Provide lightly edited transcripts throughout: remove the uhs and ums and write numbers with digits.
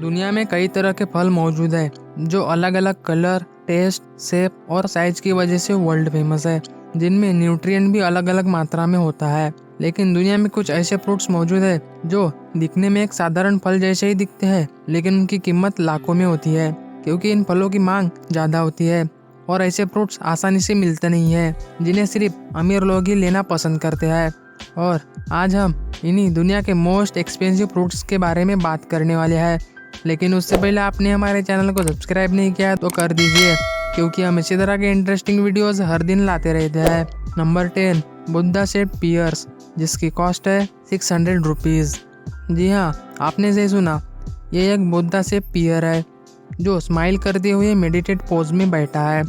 दुनिया में कई तरह के फल मौजूद है जो अलग अलग कलर, टेस्ट, शेप और साइज की वजह से वर्ल्ड फेमस है, जिनमें न्यूट्रिएंट भी अलग अलग मात्रा में होता है। लेकिन दुनिया में कुछ ऐसे फ्रूट्स मौजूद है जो दिखने में एक साधारण फल जैसे ही दिखते हैं, लेकिन उनकी कीमत लाखों में होती है, क्योंकि इन फलों की मांग ज़्यादा होती है और ऐसे फ्रूट्स आसानी से मिलते नहीं है, जिन्हें सिर्फ अमीर लोग ही लेना पसंद करते हैं। और आज हम इन्हीं दुनिया के मोस्ट एक्सपेंसिव फ्रूट्स के बारे में बात करने वाले हैं। लेकिन उससे पहले आपने हमारे चैनल को सब्सक्राइब नहीं किया तो कर दीजिए, क्योंकि हम इसी तरह के इंटरेस्टिंग वीडियोस हर दिन लाते रहते हैं। नंबर 10, बुद्धा शेप पियर्स, जिसकी कॉस्ट है 600 रुपीज़। जी हाँ, आपने सही सुना, ये एक बुद्धा शेप पियर है जो स्माइल करते हुए मेडिटेट पोज में बैठा है।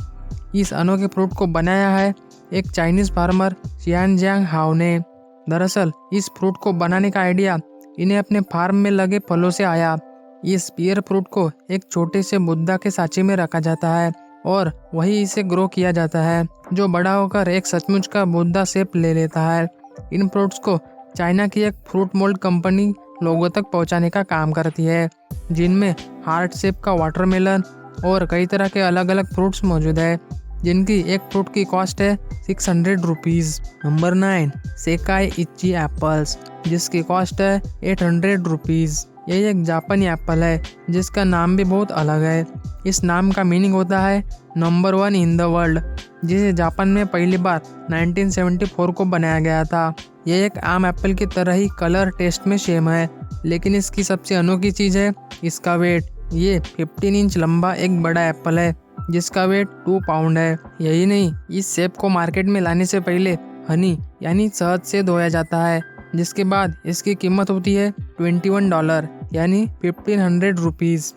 इस अनोखे फ्रूट को बनाया है एक चाइनीज फार्मर शियानजियांग हाओ ने। दरअसल इस फ्रूट को बनाने का आइडिया इन्हें अपने फार्म में लगे फलों से आया। इस पियर फ्रूट को एक छोटे से बुद्धा के सांचे में रखा जाता है और वही इसे ग्रो किया जाता है, जो बड़ा होकर एक सचमुच का बुद्धा शेप ले लेता है। इन फ्रूट्स को चाइना की एक फ्रूट मोल्ड कंपनी लोगों तक पहुंचाने का काम करती है, जिनमें हार्ट शेप का वाटरमेलन और कई तरह के अलग अलग फ्रूट्स मौजूद है, जिनकी एक फ्रूट की कॉस्ट है 600 रुपीज़। नंबर 9, सेकाई इची एप्पल्स, जिसकी कॉस्ट है 800 रुपीज़। यह एक जापानी एप्पल है जिसका नाम भी बहुत अलग है। इस नाम का मीनिंग होता है नंबर 1 इन द वर्ल्ड, जिसे जापान में पहली बार 1974 को बनाया गया था। यह एक आम एप्पल की तरह ही कलर, टेस्ट में सेम है, लेकिन इसकी सबसे अनोखी चीज़ है इसका वेट। ये 15 इंच लंबा एक बड़ा एप्पल है जिसका वेट 2 पाउंड है। यही नहीं, इस सेब को मार्केट में लाने से पहले हनी यानी शहद से धोया जाता है, जिसके बाद इसकी कीमत होती है $21 यानी 1500 रुपीज़।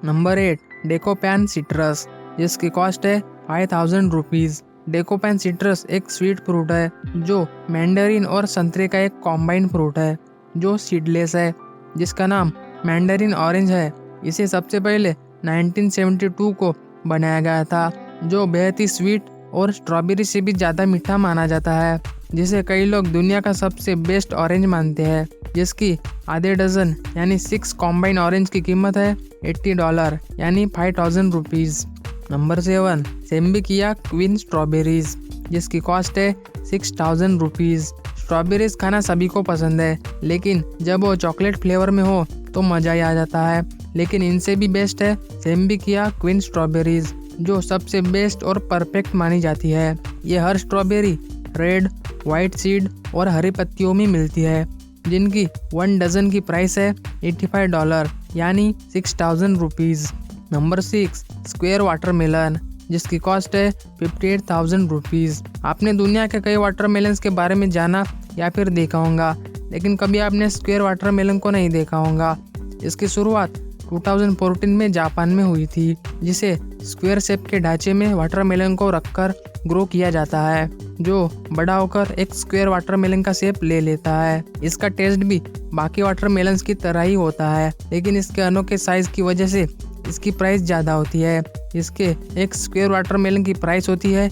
नंबर 8, डेकोपैन सिट्रस, जिसकी कॉस्ट है 5000 रुपीज़। डेकोपैन सिट्रस एक स्वीट फ्रूट है जो मैंडरिन और संतरे का एक कॉम्बाइंड फ्रूट है जो सीडलेस है, जिसका नाम मैंडरिन ऑरेंज है। इसे सबसे पहले 1972 को बनाया गया था, जो बेहद ही स्वीट और स्ट्रॉबेरी से भी ज़्यादा मीठा माना जाता है, जिसे कई लोग दुनिया का सबसे बेस्ट ऑरेंज मानते हैं, जिसकी आधे डजन यानी 6 कॉम्बाइन ऑरेंज की कीमत है $80 यानी 5000 रुपीज़। नंबर 7, सेम्बिकिया क्वीन स्ट्रॉबेरीज, जिसकी कॉस्ट है 6000 रुपीज़। स्ट्रॉबेरीज खाना सभी को पसंद है, लेकिन जब वो चॉकलेट फ्लेवर में हो तो मज़ा ही आ जाता है। लेकिन इनसे भी बेस्ट है सेम्बिकिया क्वीन स्ट्रॉबेरीज, जो सबसे बेस्ट और परफेक्ट मानी जाती है। ये हर स्ट्रॉबेरी रेड, वाइट सीड और हरी पत्तियों में मिलती है, जिनकी 1 डजन की प्राइस है $85 यानी 6000 रुपीज़। नंबर 6, स्क्वायर वाटरमेलन, जिसकी कॉस्ट है 58,000 रुपीज़। आपने दुनिया के कई वाटरमेलन्स के बारे में जाना या फिर देखा होगा, लेकिन कभी आपने स्क्वायर वाटरमेलन को नहीं देखा होगा। इसकी शुरुआत 2014 में जापान में हुई थी, जिसे स्क्वायर शेप के ढांचे में वाटरमेलन को रखकर ग्रो किया जाता है, जो बड़ा होकर एक स्क्वायर वाटरमेलन का शेप ले लेता है। इसका टेस्ट भी बाकी वाटरमेलन्स की तरह ही होता है, लेकिन इसके अनोखे साइज की वजह से इसकी प्राइस ज़्यादा होती है। इसके एक स्क्वायर वाटरमेलन की प्राइस होती है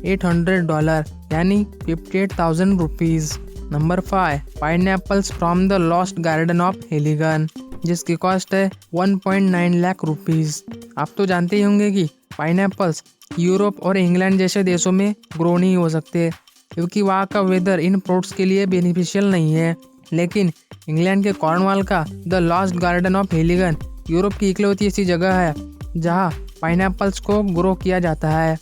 $800 यानी 58,000 rupees. Number 5, pineapples from the lost garden of Heligan, जिसकी कॉस्ट है 1.9 लाख रुपीज़। आप तो जानते ही होंगे कि पाइनएप्पल्स यूरोप और इंग्लैंड जैसे देशों में ग्रो नहीं हो सकते, क्योंकि वहाँ का वेदर इन फ्रूट्स के लिए बेनिफिशियल नहीं है। लेकिन इंग्लैंड के कॉर्नवाल का the lost garden of Heligan Europe की इकलौती ऐसी जगह है जहाँ पाइनएप्पल्स को ग्रो किया जाता है,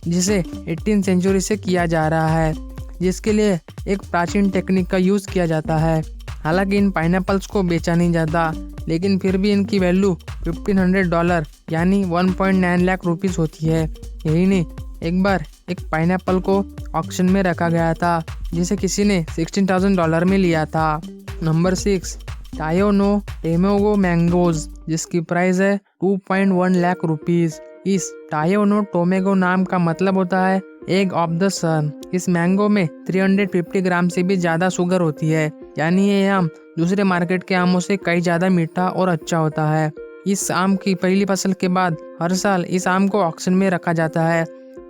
जिसे 18वीं सेंचुरी से किया जा रहा है, जिसके लिए एक प्राचीन टेक्निक का यूज़ किया जाता है। हालांकि इन पाइनएप्पल्स को बेचा नहीं जाता, लेकिन फिर भी इनकी वैल्यू $1500 यानी 1.9 लाख रुपीज़ होती है। यही नहीं, एक बार एक पाइनएप्पल को ऑक्शन में रखा गया था, जिसे किसी ने $16,000 में लिया था। नंबर 6, टायो नो टेमेगो मैंगोज, जिसकी प्राइस है 2.1 लाख रुपीज़। इस टायो नो टोमेगो नाम का मतलब होता है एग ऑफ द सन। इस मैंगो में 350 ग्राम से भी ज़्यादा शुगर होती है, यानी ये आम दूसरे मार्केट के आमों से कई ज़्यादा मीठा और अच्छा होता है। इस आम की पहली फसल के बाद हर साल इस आम को ऑक्शन में रखा जाता है,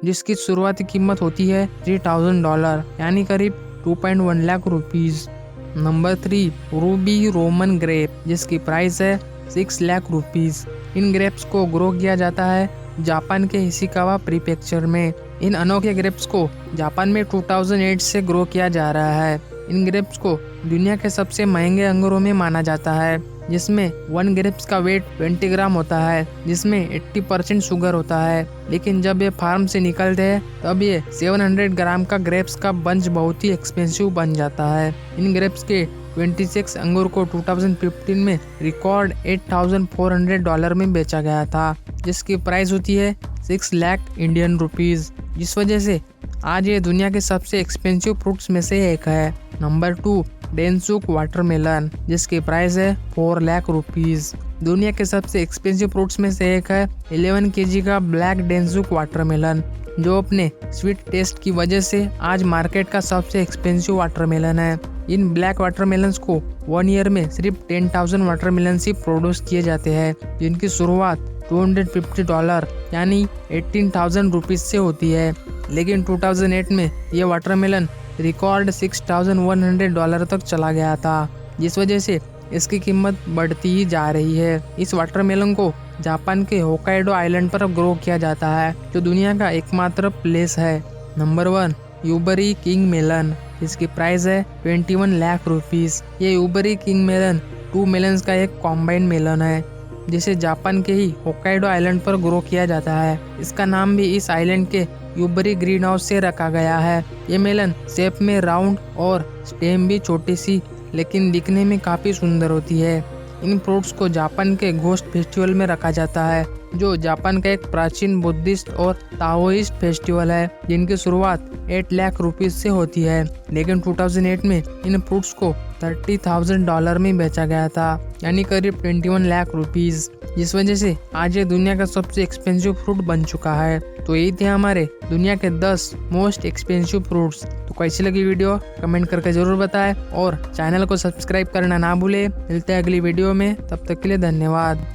जिसकी शुरुआती कीमत होती है $3000 यानी करीब 2.1 lakh rupees. Number 3, Ruby Roman grape, जिसकी प्राइस है 6 लाख रुपीस। इन ग्रेप्स को ग्रो किया जाता है जापान के इशिकावा प्रीफेक्चर में। इन अनोखे ग्रेप्स को जापान में 2008 से ग्रो किया जा रहा है। इन ग्रेप्स को दुनिया के सबसे महंगे अंगूरों में माना जाता है, जिसमें 1 ग्रेप्स का वेट 20 ग्राम होता है, जिसमें 80% शुगर होता है। लेकिन जब ये फार्म से निकलते हैं तब ये 700 ग्राम का ग्रेप्स का बंच बहुत ही एक्सपेंसिव बन जाता है। इन ग्रेप्स के 26 अंगूर को 2015 में रिकॉर्ड $8,400 में बेचा गया था, जिसकी प्राइस होती है 6 लाख इंडियन रुपीस। जिस वजह से आज ये दुनिया के सबसे एक्सपेंसिव फ्रूट्स में से एक है। नंबर 2, डेनसुक वाटरमेलन, जिसकी प्राइस है 4 लाख रुपीस। दुनिया के सबसे एक्सपेंसिव फ्रूट्स में से एक है 11 केजी का ब्लैक डेनसुक वाटरमेलन, जो अपने स्वीट टेस्ट की वजह से आज मार्केट का सबसे एक्सपेंसिव वाटरमेलन है। इन ब्लैक वाटरमेलन्स को 1 ईयर में सिर्फ 10,000 वाटरमेलन ही प्रोड्यूस किए जाते हैं, जिनकी शुरुआत $250 यानी 18,000 रुपीज से होती है। लेकिन 2008 में ये वाटरमेलन रिकॉर्ड $6,100 तक चला गया था, जिस वजह से इसकी कीमत बढ़ती ही जा रही है। इस वाटरमेलन को जापान के होकाइडो आइलैंड पर ग्रो किया जाता है, जो दुनिया का एकमात्र प्लेस है। नंबर 1, यूबरी किंग मेलन, जिसकी प्राइस है 21 लाख रुपीस। ये यूबरी किंग मेलन 2 मेलन्स का एक कॉम्बाइंड मेलन है, जिसे जापान के ही होकाइडो आइलैंड पर ग्रो किया जाता है। इसका नाम भी इस आइलैंड के यूबरी ग्रीन हाउस से रखा गया है। ये मेलन शेप में राउंड और स्टेम भी छोटी सी लेकिन दिखने में काफ़ी सुंदर होती है। इन फ्रूट्स को जापान के घोस्ट फेस्टिवल में रखा जाता है, जो जापान का एक प्राचीन बुद्धिस्ट और ताओइस्ट फेस्टिवल है, जिनकी शुरुआत 8 लाख रुपीस से होती है। लेकिन 2008 में इन फ्रूट्स को $30,000 में बेचा गया था, यानी करीब 21 लाख रुपीस, जिस वजह से आज ये दुनिया का सबसे एक्सपेंसिव फ्रूट बन चुका है। तो यही थे हमारे दुनिया के 10 मोस्ट एक्सपेंसिव फ्रूट्स। तो कैसी लगी वीडियो कमेंट करके जरूर बताएं और चैनल को सब्सक्राइब करना ना भूले। मिलते हैं अगली वीडियो में, तब तक के लिए धन्यवाद।